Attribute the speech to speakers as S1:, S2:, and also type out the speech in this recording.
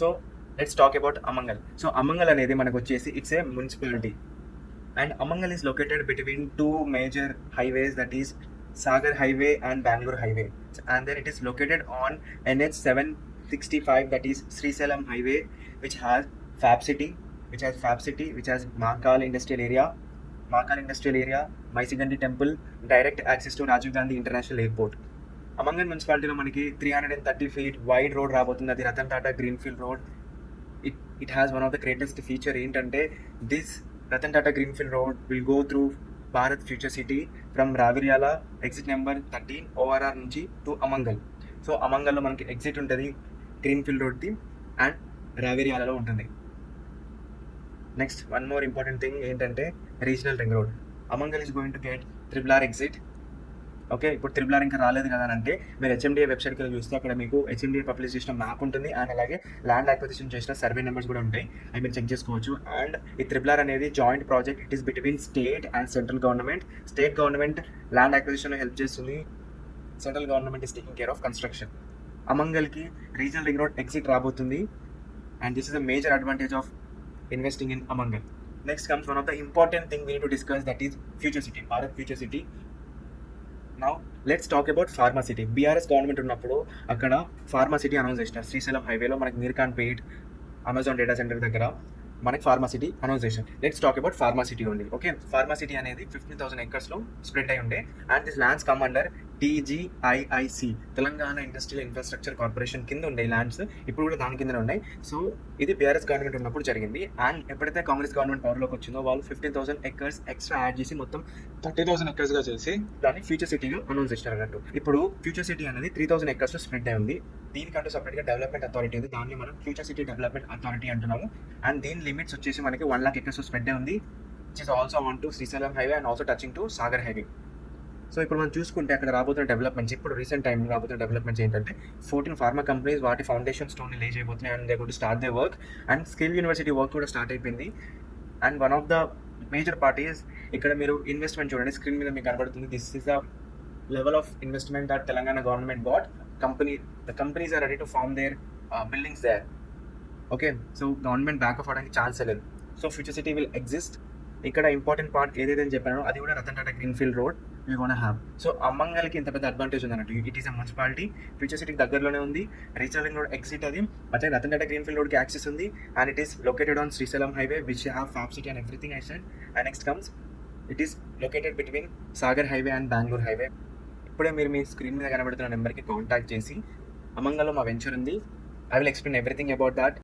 S1: So let's talk about Amangal. So Amangal అనేది మనకు వచ్చేసి it's a municipality, and Amangal is located between two major highways, that is Sagar Highway and Bangalore Highway, and then it is located on NH 765, that is Srisalam Highway, which has Fab City, which has Mahakal Industrial Area, Maisingandi Temple, direct access to Rajiv Gandhi International Airport. Amangal మున్సిపాలిటీలో మనకి 330 feet wide road రాబోతుంది, అది Ratan Tata greenfield road. It has one of the greatest feature ఏంటంటే this Ratan Tata greenfield road will go through Bharat future city from Raviryala exit number 13 ORR నుంచి to Amangal. So అమంగల్లో మనకి exit ఉంటుంది greenfield రోడ్ది, అండ్ రావిర్యాలలో ఉంటుంది. Next one more important thing ఏంటంటే regional ring road. Amangal is going to get RRR exit. Okay, ఇప్పుడు RRR ఇంకా రాలేదు కదా అంటే మీరు HMDA వెబ్సైట్కి చూస్తే అక్కడ మీకు HMDA పబ్లిష్ చేసిన మ్యాప్ ఉంటుంది, అండ్ అలాగే ల్యాండ్ అక్విజిషన్ చేసిన సర్వే నెంబర్స్ కూడా ఉంటాయి, అవి మీరు చెక్ చేసుకోవచ్చు. అండ్ ఈ RRR అనేది joint project. It is between state and central government. State government land అక్విజిషన్లో హెల్ప్ చేస్తుంది, central government is taking care of construction. అమంగల్కి రీజనల్ రింగ్ రోడ్ ఎగ్జిట్ రాబోతుంది, and this is a major advantage of investing in Amangal. Next comes one of the important thing we need to discuss, that is future city, Bharat future city. Now let's talk about pharma city. BRS government ఉన్నప్పుడు అక్కడ pharma city announce చేసినారు. శ్రీశైలం హైవేలో మనకి మీర్ఖాన్ పేట్ Amazon data centre దగ్గర మనకి pharma city announce చేశారు. Let's talk about pharma city only. Okay, pharma city అనేది 15,000 acres spread అయి ఉండే, and this lands come under TGIIC, Telangana industrial infrastructure corporation కింద ఉండే ల్యాండ్స్, ఇప్పుడు కూడా దాని కింద ఉన్నాయి. సో ఇది బీఆర్ఎస్ గవర్నమెంట్ ఉన్నప్పుడు జరిగింది, అండ్ ఎప్పుడైతే కాంగ్రెస్ గవర్నమెంట్ పవర్లోకి వచ్చిందో వాళ్ళు 15,000 acres ఎక్స్ట్రా యాడ్ చేసి మొత్తం 30,000 acres చేసి దాన్ని ఫ్యూచర్ సిటీగా అనౌన్స్ చేసినారు అన్నట్టు. ఇప్పుడు ఫ్యూచర్ సిటీ అనేది 3,000 acres స్ప్రెడ్ అయి ఉంది. దీనికంటూ సపరేట్గా డెవలప్మెంట్ అథారిటీ ఉంది, దాన్ని మనం ఫ్యూచర్ సిటీ డెవలప్మెంట్ అథారిటీ అంటున్నాము. అండ్ దీని లిమిట్స్ వచ్చేసి మనకి 1 lakh acres స్ప్రెడ్ అయి ఉంది, which is also on to Srisailam highway and also touching to Sagar highway. So ఇప్పుడు మనం చూసుకుంటే అక్కడ రాబోతున్న డెవలప్మెంట్స్, ఇప్పుడు రీసెంట్ టైంలో రాబోతున్న డెవలప్మెంట్స్ ఏంటంటే 14 ఫార్మా కంపెనీస్ వాటి ఫౌండేషన్ స్టోన్ లే చేయబోతున్నాయి, and they going to start their work, and skill university work కూడా స్టార్ట్ అయిపోయింది. And one of the major parties, ఇక్కడ మీరు ఇన్వెస్ట్మెంట్ చూడండి, స్క్రీన్ మీద మీకు కనబడుతుంది. This is the level of investment that Telangana government got. The companies are ready to form their buildings there. Okay, so government backup అవడానికి chance లేదు. So future city will exist. ఇక్కడ important part ఏదైతే చెప్పానో అది కూడా Ratan Tata greenfield road we gonna have. So అమంగల్కి ఇంత పెద్ద అడ్వాంటేజ్ ఉంది అన్నట్టు. It is a municipality, future సిటీకి దగ్గరలోనే ఉంది, రీజనల్ రింగ్ రోడ్ ఎగ్జిట్ అది, అయితే రతన్ టాటా గ్రీన్ఫీల్డ్ రోడ్కి యాక్సెస్ ఉంది, and it is located on Srisailam highway which have fab city and everything I said. And next comes it is located between Sagar highway and Bengaluru highway. ఇప్పుడే మీరు మీ screen మీద కనబడుతున్న నెంబర్కి contact చేసి అమంగల్లో మా వెంచర్ ఉంది, I will explain everything about that.